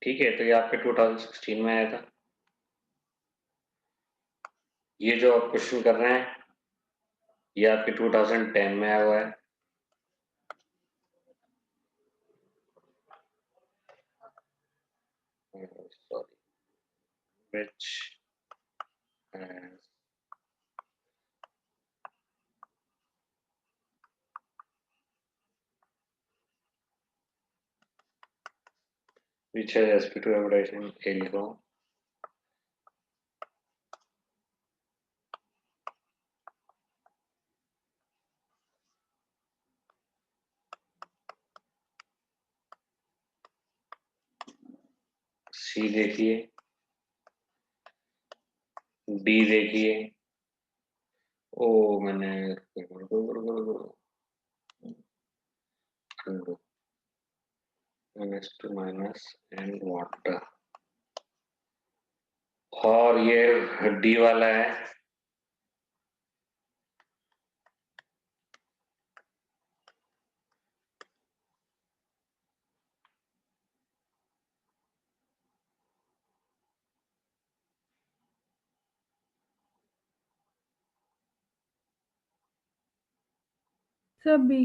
ठीक है, तो ये आपके 2016 में आया था। ये जो आप क्वेश्चन कर रहे हैं ये आपके 2010 में आया हुआ है। Sorry, which has sp2 hybridization, A लिखो। C देखिए, D देखिए। ओ मैंने NH2 माइनस एंड वाटर, और ये D वाला है। Sir B.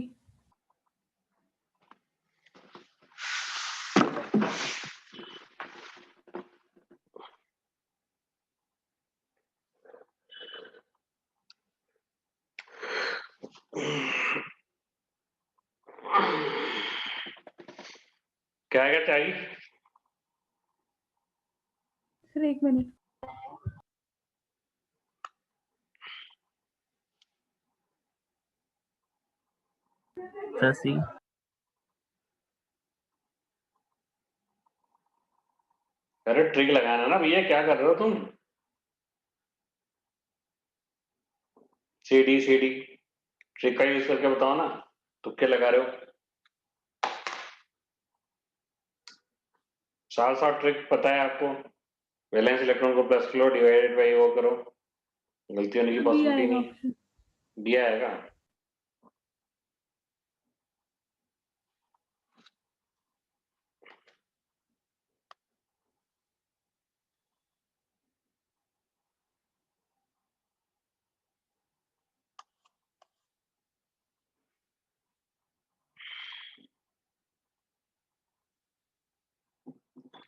क्या है त्यागी? Sir 1 minute. सी। अरे ट्रिक लगाना ना भैया, क्या कर रहे हो तुम? सीडी सीडी ट्रिक का यूज करके बताओ ना, तुक्के लगा रहे हो। साथ ट्रिक पता है आपको? वैलेंस इलेक्ट्रॉन को प्लस करो, डिवाइडेड बाई वो करो, गलती होने की बी पॉसिबिलिटी आएगा नहीं। ऑप्शन। बी आएगा।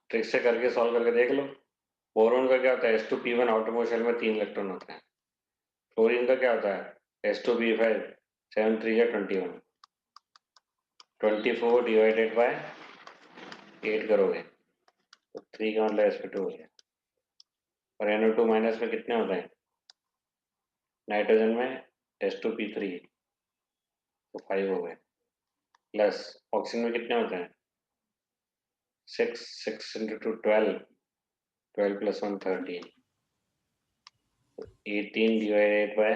ट्रिक से करके सॉल्व करके देख लो। बोरोन का क्या होता है? S2P1 आउटरमोस्ट शेल में 3 इलेक्ट्रॉन होते हैं। फ्लोरीन का क्या होता है? S2P5 7 3 या 21, 24 डिवाइडेड बाय 8 करोगे तो 3 का मतलब sp2 हो गया। और NO2 माइनस में कितने होते हैं? नाइट्रोजन में S2P3 तो 5 हो गए, प्लस ऑक्सीजन में कितने होते हैं? 6 6 into 12, 12 plus 1 13, 18 डिवाइडेड बाय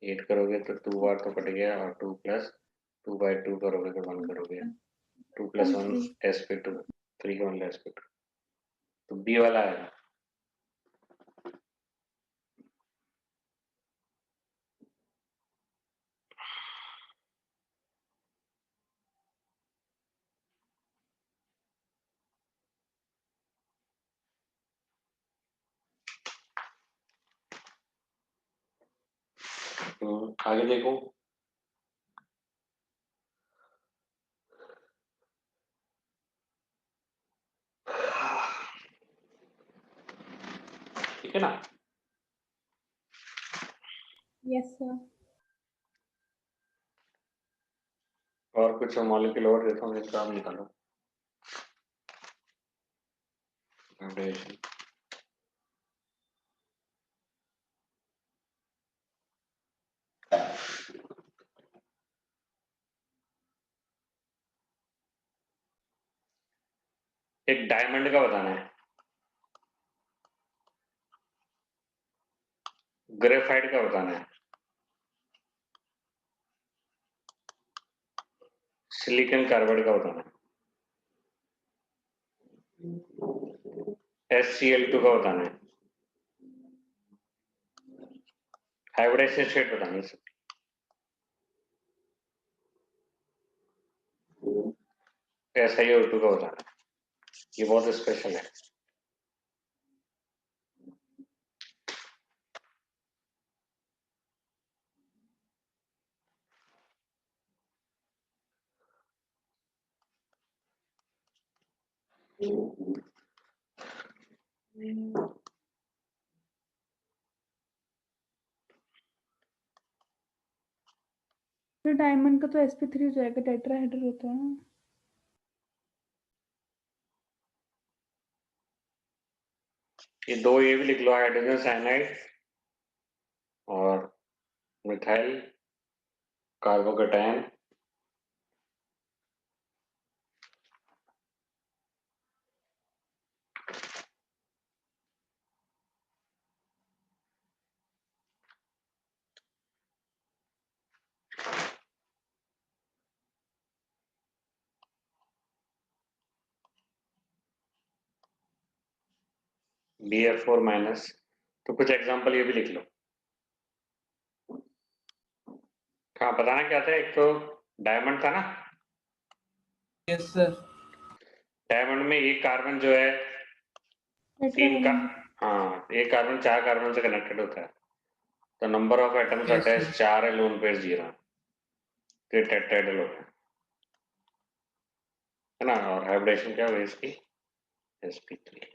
8 करोगे तो 2 बार तो कट गया, और 2 प्लस 2 बाई 2 करोगे तो 1 करोगे, 2 प्लस 1 sp2, 3 का मतलब sp2, तो बी वाला आएगा। आगे देखो। ठीक है ना? Yes sir. और कुछ मॉलिक्यूल और देता हूँ, इनका आप निकालो। एक डायमंड का बताना है, ग्रेफाइट का बताना है, सिलिकॉन कार्बाइड का बताना है, SCl2 का बताना है, हाइब्रिडाइजेशन स्टेट बतानी है। SiO2 का बताना है, ये बहुत स्पेशल है। फिर डायमंड का तो sp3 हो जाएगा, टेट्राहेड्रल होता है ना। ये दो ये भी लिख लो, हाइड्रोजन साइनाइड और मिथाइल कार्बोकेटायन। BF4 minus. तो कुछ एग्जांपल ये भी लिख लो। हाँ, बताना क्या था, एक तो डायमंड था ना, यस सर। डायमंड में एक कार्बन जो है तीन का, हाँ, एक कार्बन 4 कार्बन से कनेक्टेड होता है, तो number of atoms Yes, attach sir. 4 है, लोन पेयर 0, तो टेट्राहेड्रल होता है ना। और हाइब्रिडेशन क्या होगी इसकी, sp3।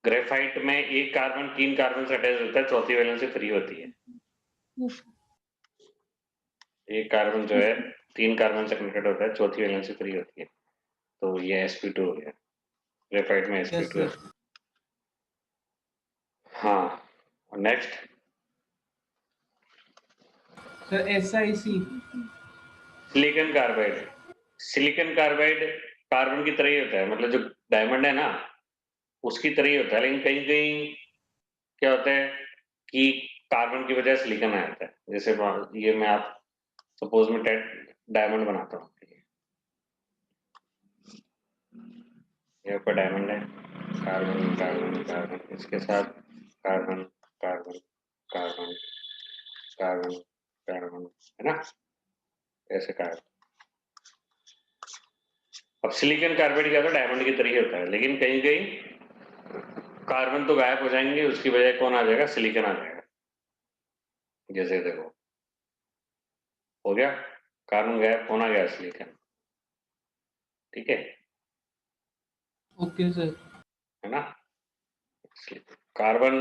ग्रेफाइट में एक कार्बन 3 कार्बन से अटैच होता है, चौथी वैलेंसी फ्री होती है। Yes. एक कार्बन जो है 3 कार्बन से कनेक्टेड होता है, चौथी वैलेंसी फ्री होती है, तो ये sp2 हो गया। ग्रेफाइट में Yes, sp2 है। sir. हाँ, next Sir, SiC. Silicon carbide. Silicon carbide carbon की तरह ही होता है, मतलब जो डायमंड है ना उसकी तरह ही होता है, लेकिन कहीं कहीं क्या होता है कि कार्बन की वजह सिलिकॉन आ जाता है। जैसे ये मैं आप सपोज में डायमंड बनाता हूँ, यहाँ पर डायमंड है, कार्बन कार्बन कार्बन, इसके साथ carbon carbon carbon carbon carbon, है ना, ऐसे कार्बन। अब सिलिकॉन कार्बाइड क्या होता है, डायमंड की तरह ही होता है, लेकिन कहीं कहीं कार्बन तो गायब हो जाएंगे, उसकी बजाय कौन आ जाएगा, सिलिकॉन आ जाएगा। जैसे देखो हो गया, कार्बन गायब, कौन आ गया, सिलिकॉन। ठीक है Okay, sir. है ना, कार्बन,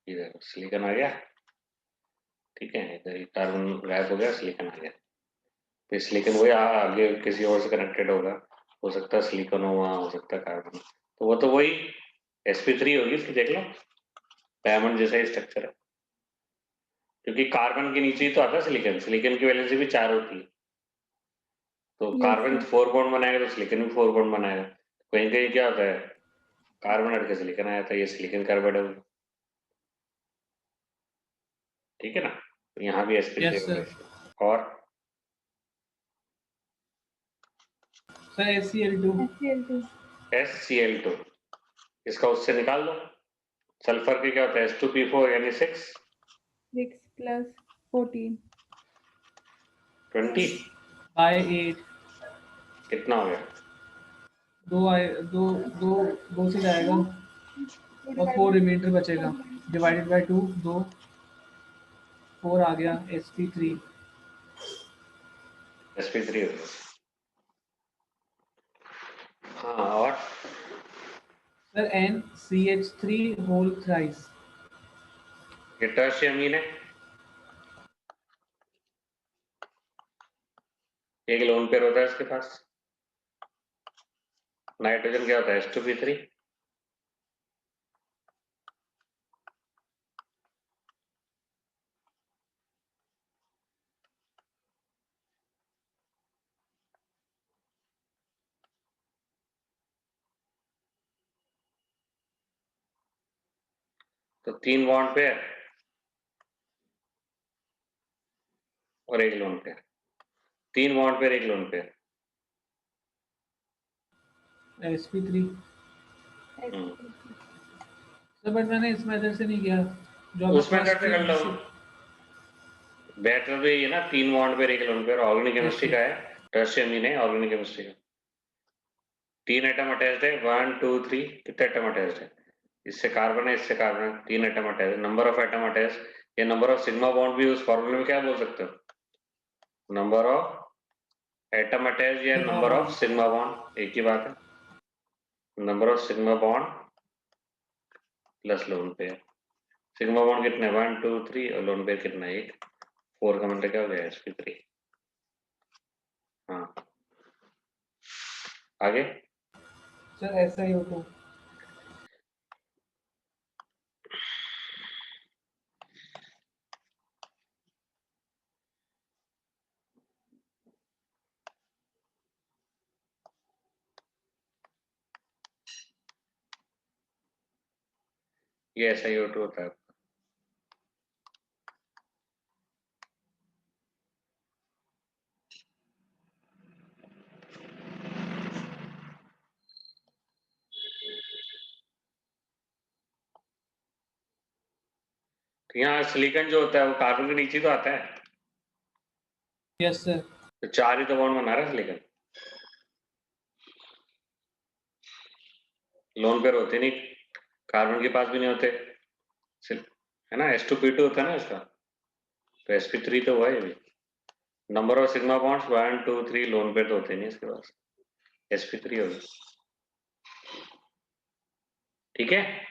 इधर सिलिकॉन आ गया, ठीक है, इधर कार्बन गायब हो गया, सिलिकॉन आ गया। फिर सिलिकॉन वही आगे किसी और से कनेक्टेड होगा, हो सकता है सिलिकॉन हो, वहाँ हो सकता है कार्बन, तो वो तो वही sp3 होगी। फिर देख लो डायमंड जैसा ही स्ट्रक्चर है, क्योंकि कार्बन के नीचे ही तो आता है सिलिकॉन, सिलिकॉन की वैलेंसी भी 4 होती है, तो Yes, कार्बन sir. 4 बॉन्ड बनाएगा तो सिलिकॉन भी 4 बॉन्ड बनाएगा। कहीं कहीं क्या होता है, कार्बन हट के सिलिकॉन आया था, ये सिलिकॉन कार्बाइड होगा। ठीक है ना, तो यहाँ भी sp3 Yes, होगा। sir. और Sir, SCl2. HCl2. SCl2, इसका उससे निकाल दो। सल्फर के क्या होता है, H2P4 यानी 6 6 plus 14. 20, By 8. कितना हो गया, दो आए, दो दो दो से जाएगा 2 और 4 रिमाइंडर बचेगा, डिवाइडेड बाय 2, 2 4 आ गया, sp3. sp3 हो गया। हाँ, और Sir, NCH3 whole thrice. ये टर्शियम अमीन है, एक लोन पेयर होता है इसके पास। नाइट्रोजन क्या होता है, H2P3, तो 3 बॉन्ड पेयर और एक लोन पेयर, 3 बॉन्ड पेयर, एक lone pair, sp3. Sir but मैंने इस मेथड से नहीं किया जो उस मेथड से कर लो। बेटर भी है ना, 3 बॉन्ड पे एक लोन पेयर। ऑर्गेनिक केमिस्ट्री का है, टर्शियम ही नहीं, ऑर्गेनिक केमिस्ट्री का 3 एटम अटैच्ड है, 1 2 3 कितने एटम अटैच्ड है? इससे कार्बन है, इससे कार्बन है, 3 atom attached. Number of atom attached या नंबर ऑफ सिग्मा बॉन्ड भी उस फॉर्मूले में क्या बोल सकते हो? नंबर ऑफ एटम अटैच्ड या नंबर ऑफ सिग्मा बॉन्ड, एक ही बात है। Number of sigma bond plus lone pair. Sigma bond कितने? 1 2 3 और लोन पेयर कितना? 1। 4 का मतलब क्या हो गया? sp3। हाँ, आगे सर ऐसा ही होता है। ये SiO2 होता है। यहाँ सिलिकॉन जो होता है वो कार्बन के नीचे तो आता है। Yes sir. तो 4 ही तो बॉन्ड बना रहा है सिलिकॉन। लोन पेयर होते नहीं, कार्बन के पास भी नहीं होते, है ना। S2P2 होता है ना इसका, तो sp3 तो हुआ ही अभी। Number of sigma bonds 1 2 3, lone pair तो होते नहीं इसके पास, sp3 होगा। ठीक है,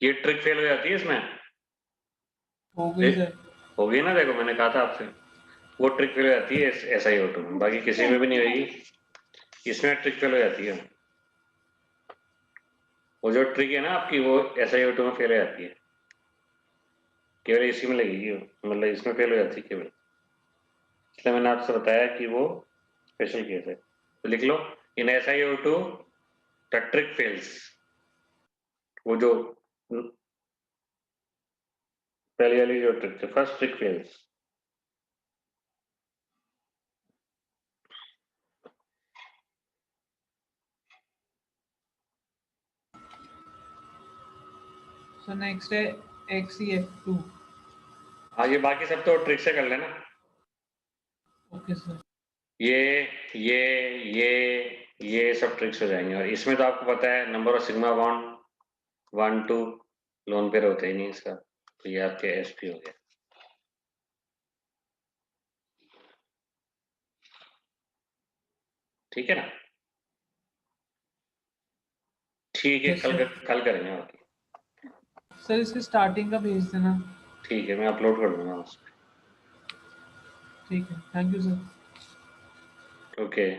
ये ट्रिक फेल हो जाती है इसमें। हो गई सर। होगी ना, देखो मैंने कहा था आपसे, वो ट्रिक फेल हो जाती है SiO2 में, बाकी किसी में भी नहीं होगी, इसमें ट्रिक फेल हो जाती है। वो जो ट्रिक है ना आपकी, वो SiO2 में फेल हो जाती है, केवल इसी में लगेगी, मतलब इसमें फेल हो जाती है केवल। इसलिए मैंने आपसे बताया कि वो स्पेशल केस है। तो लिख लो, इन SiO2 द ट्रिक फेल्स। वो जो पहली वाली जो ट्रिक थी, first trick fails. So next है XeF2। हाँ, ये बाकी सब तो ट्रिक से कर लेना। Okay sir. ये सब ट्रिक्स हो जाएंगे। और इसमें तो आपको पता है number of sigma bond 1 2, lone pair होता ही नहीं इसका, तो ये आपके sp हो गया। ठीक है ना? ठीक है, Yes, sir. कल करेंगे बाकी। सर इसके स्टार्टिंग का भेज देना। ठीक है, मैं अपलोड कर दूंगा उस ठीक है, थैंक यू सर। ओके।